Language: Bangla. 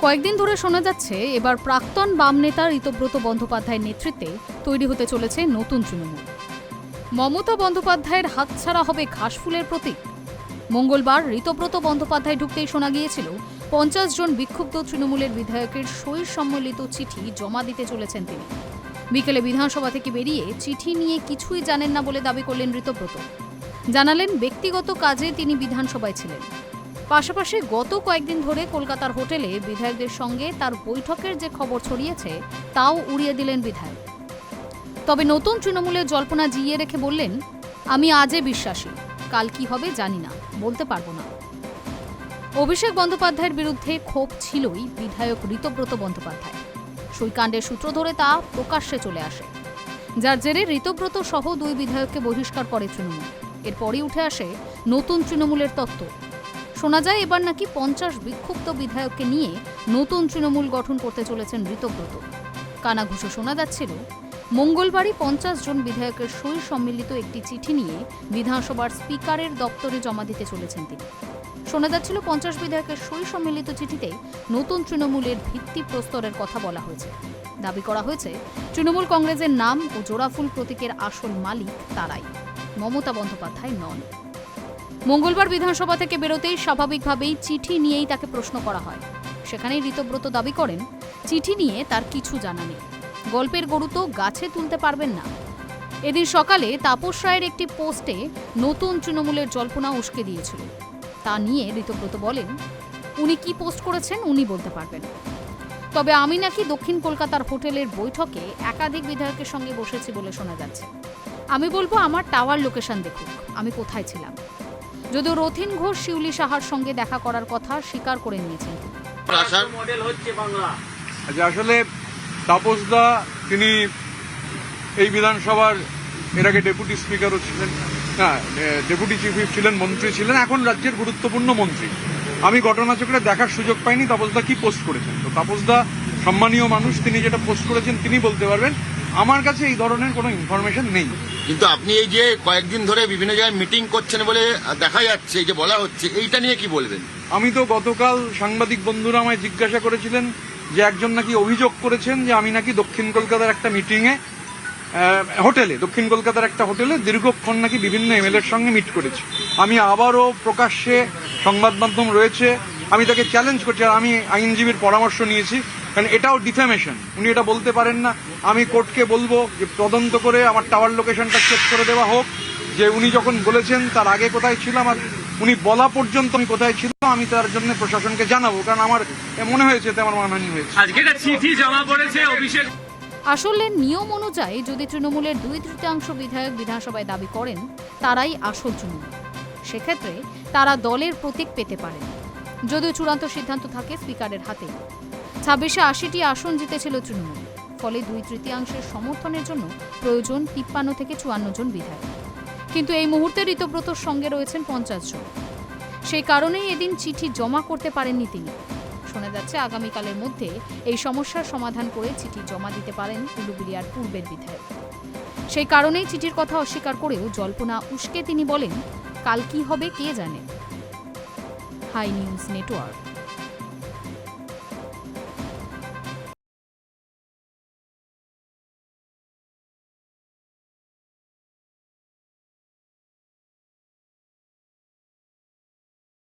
কয়েকদিন ধরে শোনা যাচ্ছে এবার প্রাক্তন বাম নেতা ঋতব্রত বন্দ্যোপাধ্যায়ের নেতৃত্বে তৈরি হতে চলেছে নতুন তৃণমূল। মমতা বন্দ্যোপাধ্যায়ের হাতছাড়া হবে ঘাসফুলের প্রতীক। মঙ্গলবার ঋতব্রত বন্দ্যোপাধ্যায় ঢুকতেই শোনা গিয়েছিল 50 জন বিক্ষুব্ধ তৃণমূলের বিধায়কের সই সম্মিলিত চিঠি জমা দিতে চলেছেন তিনি। বিকেলে বিধানসভা থেকে বেরিয়ে চিঠি নিয়ে কিছুই জানেন না বলে দাবি করলেন ঋতব্রত। জানালেন ব্যক্তিগত কাজে তিনি বিধানসভায় ছিলেন। পাশাপাশি গত কয়েকদিন ধরে কলকাতার হোটেলে বিধায়কদের সঙ্গে তার বৈঠকের যে খবর ছড়িয়েছে তাও উড়িয়ে দিলেন বিধায়ক। তবে নতুন তৃণমূলের জল্পনা জিইয়ে রেখে বললেন, আমি আজে বিশ্বাসী, কাল কি হবে জানি না, বলতে পারবো না। অভিষেক বন্দ্যোপাধ্যায়ের বিরুদ্ধে ক্ষোভ ছিলই বিধায়ক ঋতব্রত বন্দ্যোপাধ্যায়। সইকাণ্ডের সূত্র ধরে তা প্রকাশ্যে চলে আসে, যার জেরে ঋতব্রত সহ 2 বিধায়ককে বহিষ্কার করে তৃণমূল। এরপরই উঠে আসে নতুন তৃণমূলের তত্ত্ব। শোনা যায় এবার নাকি 50 বিক্ষুব্ধ বিধায়ককে নিয়ে নতুন তৃণমূল গঠন করতে চলেছেন ঋতব্রত। কানাঘুষো শোনা যাচ্ছিল মঙ্গলবারই 50 জন বিধায়কের সই সম্মিলিত একটি চিঠি নিয়ে বিধানসভার স্পিকারের দপ্তরে জমা দিতে চলেছেন তিনি। শোনা যাচ্ছিল 50 বিধায়কের সই সম্মিলিত চিঠিতে নতুন তৃণমূলের ভিত্তি প্রস্তরের কথা বলা হয়েছে। দাবি করা হয়েছে তৃণমূল কংগ্রেসের নাম ও জোড়াফুল প্রতীকের আসল মালিক তারাই, মমতা বন্দ্যোপাধ্যায় নন। মঙ্গলবার বিধানসভা থেকে বেরোতেই স্বাভাবিকভাবেই চিঠি নিয়েই তাকে প্রশ্ন করা হয়। সেখানেই ঋতব্রত দাবি করেন, চিঠি নিয়ে তার কিছু জানা নেই, গল্পের গরু তো গাছে তুলতে পারবেন না। এদিন সকালে তাপস রায়ের একটি পোস্টে নতুন তৃণমূলের জল্পনা উস্কে দিয়েছিল। তা নিয়ে ঋতব্রত বলেন, উনি কি পোস্ট করেছেন উনি বলতে পারবেন। তবে আমি নাকি দক্ষিণ কলকাতার হোটেলের বৈঠকে একাধিক বিধায়কের সঙ্গে বসেছি বলে শোনা যাচ্ছে। আমি বলবো আমার টাওয়ার লোকেশন দেখুক, আমি কোথায় ছিলাম। যদিও রথিন ঘোষ শিউলি সাহার সঙ্গে দেখা করার কথা স্বীকার করে নিয়েছেন। আসলে তাপসদা তিনি এই বিধানসভার এর আগে ডেপুটি স্পিকারও ছিলেন, ডেপুটি চিফ হুইপ ছিলেন, মন্ত্রী ছিলেন, এখন রাজ্যের গুরুত্বপূর্ণ মন্ত্রী। আমি ঘটনাচক্রে দেখার সুযোগ পাইনি তাপসদা কি পোস্ট করেছেন। তো তাপসদা সম্মানীয় মানুষ, তিনি যেটা পোস্ট করেছেন তিনি বলতে পারবেন। আমার কাছে এই ধরনের কোনো ইনফরমেশন নেই। কিন্তু আপনি এই যে কয়েকদিন ধরে বিভিন্ন জায়গায় মিটিং করছেন বলে দেখা যাচ্ছে, এই যে বলা হচ্ছে, এইটা নিয়ে কি বলবেন? আমি তো গতকাল সাংবাদিক বন্ধুরা আমায় জিজ্ঞাসা করেছিলেন যে একজন নাকি অভিযোগ করেছেন যে আমি নাকি দক্ষিণ কলকাতার একটা মিটিংয়ে হোটেলে, দক্ষিণ কলকাতার একটা হোটেলে দীর্ঘক্ষণ নাকি বিভিন্ন এমএলএর সঙ্গে মিট করেছি। আমি আবারও প্রকাশ্যে, সংবাদ মাধ্যম রয়েছে, আমি তাকে চ্যালেঞ্জ করছি। আর আমি আইনজীবীর পরামর্শ নিয়েছি, কারণ এটাও ডিফেমেশন, উনি এটা বলতে পারেন না। আমি কোর্টকে বলবো যে তদন্ত করে আমার টাওয়ার লোকেশনটা চেক করে দেওয়া হোক, যে উনি যখন বলেছেন তার আগে কোথায় ছিলাম আর উনি বলা পর্যন্ত আমি কোথায় ছিলাম, আমি তার জন্য প্রশাসনকে জানাবো, কারণ আমার মনে হয়েছে আমার মানহানি হয়েছে। আজকে একটা চিঠি জমা করেছে অভিষেক। আসলে নিয়ম অনুযায়ী যদি তৃণমূলের 2/3 বিধায়ক বিধানসভায় দাবি করেন তারাই আসল তৃণমূল, সেক্ষেত্রে তারা দলের প্রতীক পেতে পারেন। যদিও চূড়ান্ত সিদ্ধান্ত থাকে স্পিকারের হাতে। 26-এ 80টি আসন জিতেছিল তৃণমূল, ফলে 2/3 সমর্থনের জন্য প্রয়োজন 53 থেকে 54 জন বিধায়ক। কিন্তু এই মুহূর্তে ঋতব্রতর সঙ্গে রয়েছেন 50 জন। সেই কারণেই এদিন চিঠি জমা করতে পারেননি তিনি। শোনা যাচ্ছে আগামীকালের মধ্যে এই সমস্যার সমাধান করে চিঠি জমা দিতে পারেন উলুবেড়িয়ার পূর্বের বিধায়ক। সেই কারণেই চিঠির কথা অস্বীকার করেও জল্পনা উস্কে তিনি বলেন, কাল কি হবে কে জানে। Hi news network.